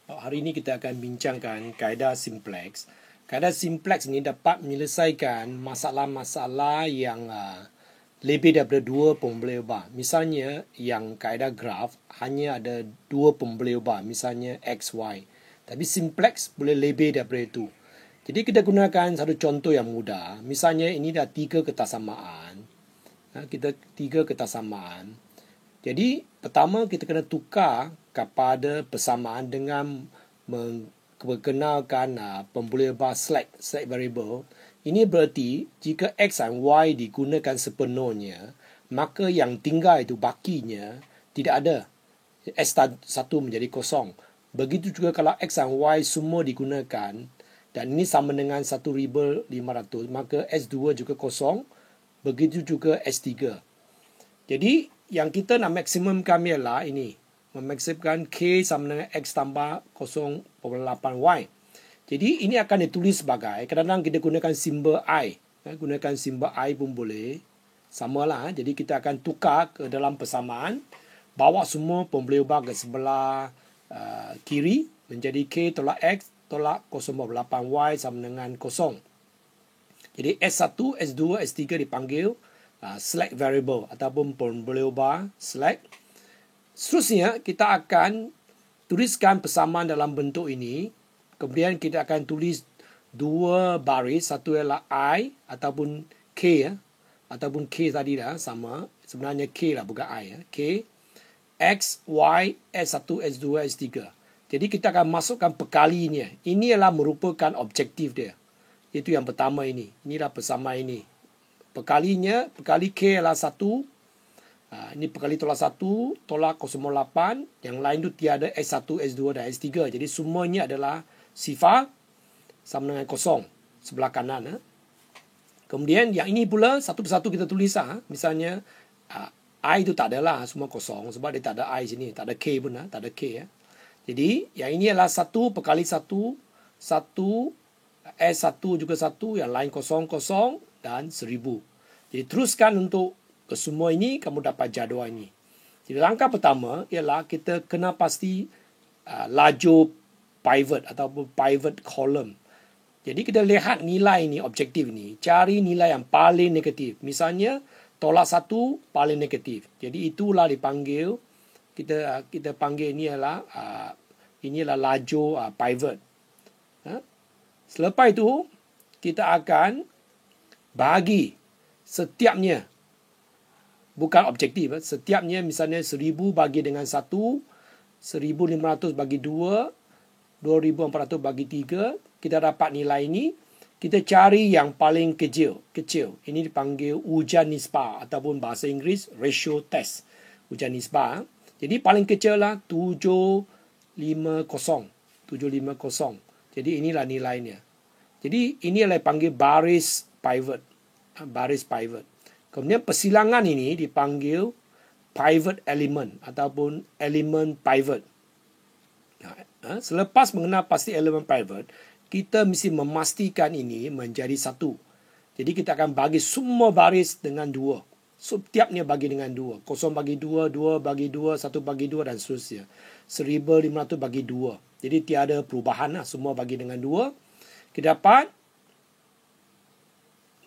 Hari ini kita akan bincangkan kaedah simplex. Kaedah simplex ini dapat menyelesaikan masalah-masalah yang lebih daripada dua pembelai ubah. Misalnya yang kaedah graf hanya ada dua pembelai ubah, misalnya x, y. Tapi simplex boleh lebih daripada itu. Jadi kita gunakan satu contoh yang mudah. Misalnya ini dah tiga ketsamaan. Kita tiga ketsamaan. Jadi pertama kita kena tukar kepada persamaan dengan memperkenalkan pembulai ubah slack variable. Ini berarti jika x dan y digunakan sepenuhnya, maka yang tinggal itu bakinya tidak ada. S1 menjadi kosong. Begitu juga kalau x dan y semua digunakan dan ini sama dengan 1500, maka S2 juga kosong. Begitu juga S3. Jadi yang kita nak maksimumkan ialah ini. Memaksimumkan K sama dengan X tambah 0.8Y. Jadi ini akan ditulis sebagai, kadang-kadang kita gunakan simbol I. Gunakan simbol I pun boleh. Samalah. Jadi kita akan tukar ke dalam persamaan. Bawa semua pembelai ubah ke sebelah kiri. Menjadi K tolak X tolak 0.8Y sama dengan 0. Jadi S1, S2, S3 dipanggil slack variable ataupun pembelai ubah slack. Seterusnya kita akan tuliskan persamaan dalam bentuk ini. Kemudian kita akan tulis dua baris, satu ialah I ataupun K ataupun K tadi dah sama. Sebenarnya K lah bukan I K X, Y, S1, S2, S3. Jadi kita akan masukkan perkalinya. Ini ialah merupakan objektif dia. Itu yang pertama ini. Inilah persamaan ini. Perkalinya, perkali K adalah 1. Ini perkali tolak 1, tolak 0.8. Yang lain itu tiada S1, S2 dan S3. Jadi semuanya adalah sifar sama dengan 0. Sebelah kanan. Kemudian yang ini pula, satu persatu kita tulis. Misalnya, I itu tak adalah semua 0. Sebab dia tak ada I sini. Tak ada K pun. Tak ada K. Jadi, yang ini adalah 1 perkali 1. 1 S1 juga 1, yang lain 0, 0 dan 1000. Jadi teruskan untuk ke semua ini, kamu dapat jadual ini. Jadi langkah pertama ialah kita kena pasti laju pivot ataupun pivot column. Jadi kita lihat nilai ini, objektif ini. Cari nilai yang paling negatif. Misalnya tolak 1 paling negatif. Jadi itulah dipanggil, kita panggil ini inilah laju pivot. Selepas itu, kita akan bagi setiapnya. Bukan objektif. Setiapnya misalnya 1000 bagi dengan 1, 1500 bagi 2, 2400 bagi 3. Kita dapat nilai ini. Kita cari yang paling kecil. Ini dipanggil ujian nisbah ataupun bahasa Inggeris ratio test. Ujian nisbah. Jadi paling kecil lah 750. 750. Jadi inilah nilainya. Jadi ini adalah dipanggil baris pivot. Baris pivot. Kemudian persilangan ini dipanggil pivot element ataupun elemen pivot. Selepas mengenal pasti elemen pivot, kita mesti memastikan ini menjadi satu. Jadi kita akan bagi semua baris dengan 2. Setiapnya bagi dengan 2. 0 bagi 2, 2 bagi 2, 1 bagi 2 dan seterusnya. 1500 bagi 2. Jadi tiada perubahan lah. Semua bagi dengan 2. Kita dapat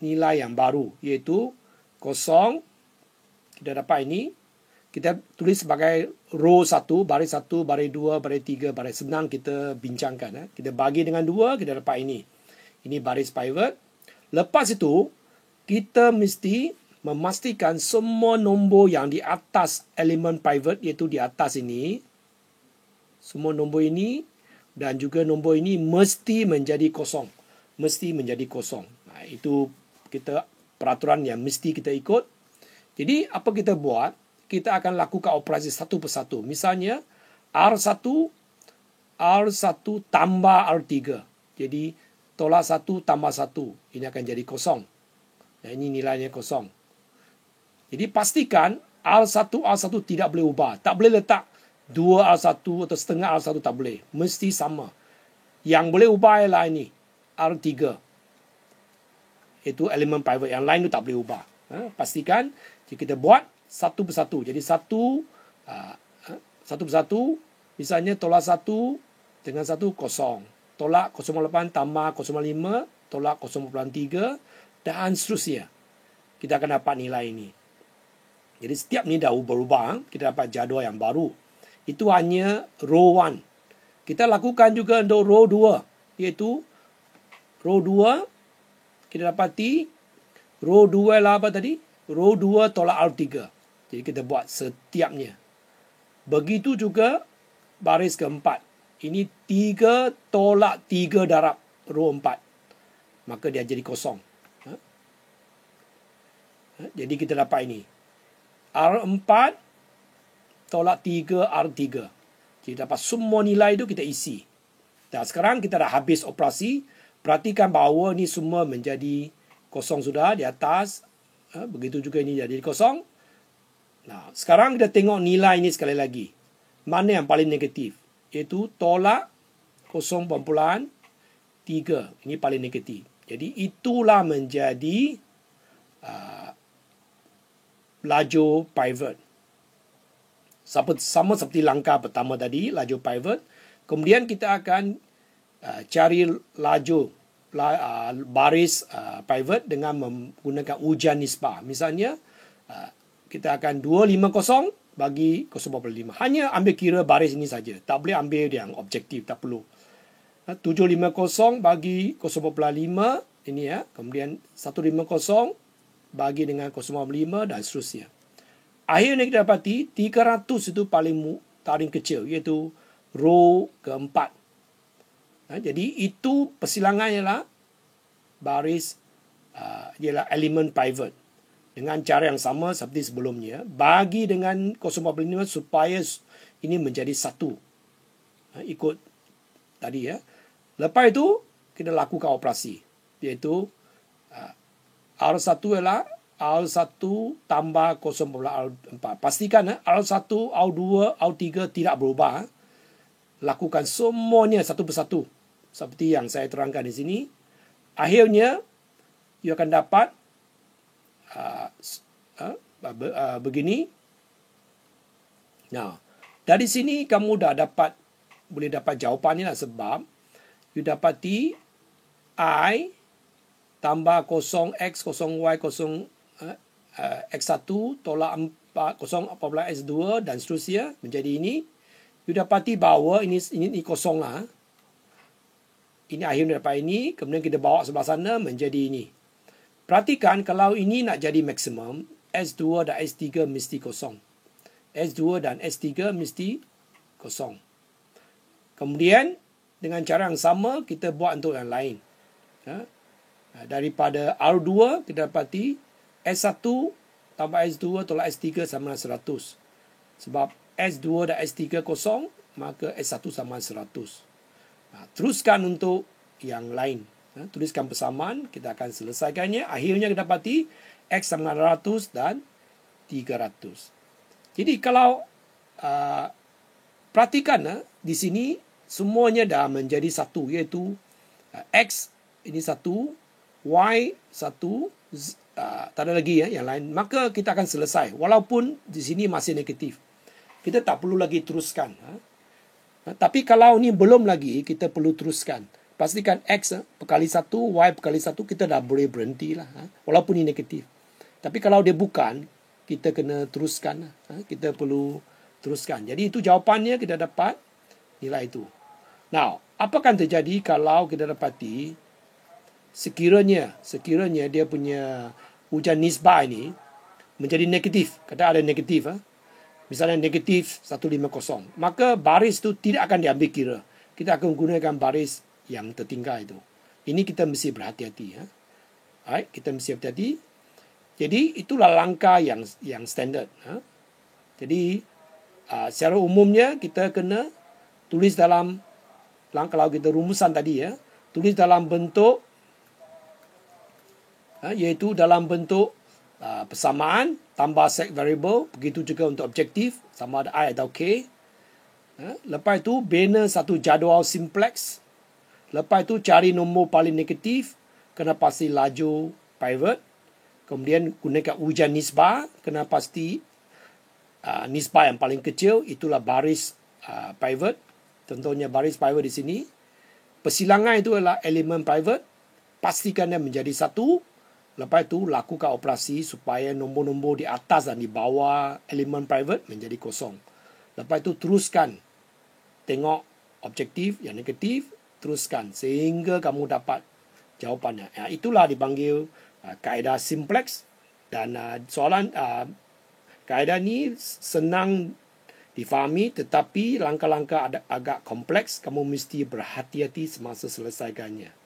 nilai yang baru. Iaitu 0. Kita dapat ini. Kita tulis sebagai row 1, baris 1, baris 2, baris 3, baris. Senang kita bincangkan. Kita bagi dengan 2, kita dapat ini. Ini baris pivot. Lepas itu, kita mesti memastikan semua nombor yang di atas elemen pivot, iaitu di atas ini. Semua nombor ini dan juga nombor ini mesti menjadi 0. Mesti menjadi 0. Itu kita peraturan yang mesti kita ikut. Jadi apa kita buat? Kita akan lakukan operasi satu persatu. Misalnya R1 tambah R3. Jadi tolak 1 tambah 1. Ini akan jadi 0. Ini nilainya 0. Jadi pastikan R1 tidak boleh ubah. Tak boleh letak 2R1 atau setengah R1, tak boleh. Mesti sama. Yang boleh ubah ialah ini. R3. Itu elemen pivot. Yang lain itu tak boleh ubah. Pastikan jika kita buat satu persatu. Jadi satu persatu. Misalnya tolak 1. dengan 1 kosong. Tolak 0.8 tambah 0.5, tolak 0.3 dan seterusnya. Kita akan dapat nilai ini. Jadi setiap ni dah berubah, kita dapat jadual yang baru. Itu hanya row 1. Kita lakukan juga untuk row 2, iaitu row 2 kita dapati row 2 lah apa tadi? Row 2 tolak R3. Jadi kita buat setiapnya. Begitu juga baris keempat. Ini 3 tolak 3 darab row 4. Maka dia jadi kosong. Jadi kita dapat ini. R4 tolak 3 R3. Jadi dapat semua nilai itu kita isi. Dan sekarang kita dah habis operasi. Perhatikan bahawa ni semua menjadi kosong sudah di atas. Begitu juga ini jadi kosong. Nah, sekarang kita tengok nilai ini sekali lagi. Mana yang paling negatif? Iaitu tolak 0.3. Ini paling negatif. Jadi itulah menjadi laju pivot. Sama seperti langkah pertama tadi, laju pivot. Kemudian kita akan cari laju baris pivot dengan menggunakan ujian nisbah. Misalnya, kita akan 250 bagi 0.5. Hanya ambil kira baris ini saja. Tak boleh ambil yang objektif, tak perlu. 750 bagi 0.5 ini ya. Kemudian 150 bagi dengan 0.5 dan seterusnya. Akhirnya kita dapati 300 itu paling kecil, iaitu row keempat. Jadi itu persilangan ialah baris ialah elemen pivot. Dengan cara yang sama seperti sebelumnya. Bagi dengan 0.5 supaya ini menjadi satu. Ikut tadi ya. Lepas itu kita lakukan operasi. Iaitu R1 ialah R1 tambah 0.R4. Pastikan R1, R2, R3 tidak berubah. Lakukan semuanya satu persatu. Seperti yang saya terangkan di sini. Akhirnya, you akan dapat begini. Nah, dari sini kamu dah boleh dapat jawapannya lah, sebab you dapati I tambah 0x, 0y, 0 x1 tolak 0.14x2 dan seterusnya menjadi ini. You dapati bahawa ini kosong lah. Ini akhirnya dapat ini. Kemudian kita bawa sebelah sana menjadi ini. Perhatikan kalau ini nak jadi maksimum, S2 dan S3 mesti kosong. S2 dan S3 mesti kosong. Kemudian dengan cara yang sama kita buat untuk yang lain. Daripada R2 kita dapati S1 tambah S2 tolak S3 sama 100. Sebab S2 dan S3 kosong, maka S1 sama 100. Teruskan untuk yang lain. Tuliskan persamaan, kita akan selesaikannya. Akhirnya kita dapati X sama 100 dan 300. Jadi kalau perhatikan di sini semuanya dah menjadi satu, iaitu X ini satu, Y satu, tak ada lagi yang lain. Maka kita akan selesai. Walaupun di sini masih negatif. Kita tak perlu lagi teruskan. Tapi kalau ni belum lagi, kita perlu teruskan. Pastikan X berkali 1, Y berkali 1, kita dah boleh berhenti lah. Walaupun ini negatif. Tapi kalau dia bukan, kita kena teruskan. Kita perlu teruskan. Jadi itu jawapannya, kita dapat nilai itu. Now, apa akan terjadi kalau kita dapati sekiranya dia punya ujian nisbah ini menjadi negatif. Kata ada negatif. Misalnya negatif 150. Maka baris itu tidak akan diambil kira. Kita akan gunakan baris yang tertinggal itu. Ini kita mesti berhati-hati. Alright, kita mesti berhati-hati. Jadi itulah langkah yang standard. Jadi secara umumnya kita kena tulis dalam, kalau kita rumusan tadi tulis dalam bentuk iaitu dalam bentuk persamaan tambah set variable. Begitu juga untuk objektif, sama ada I atau K. Lepas itu bina satu jadual simplex. Lepas itu cari nombor paling negatif, kena pasti laju pivot. Kemudian gunakan ujian nisbah, kena pasti nisbah yang paling kecil itulah baris pivot. Contohnya baris pivot di sini. Persilangan itu adalah elemen pivot. Pastikan dia menjadi satu. Lepas itu lakukan operasi supaya nombor-nombor di atas dan di bawah elemen pivot menjadi kosong. Lepas itu teruskan. Tengok objektif yang negatif. Teruskan sehingga kamu dapat jawapannya. Itulah dipanggil kaedah simplex. Dan soalan kaedah ni senang difahami, tetapi langkah-langkah agak kompleks. Kamu mesti berhati-hati semasa selesaikannya.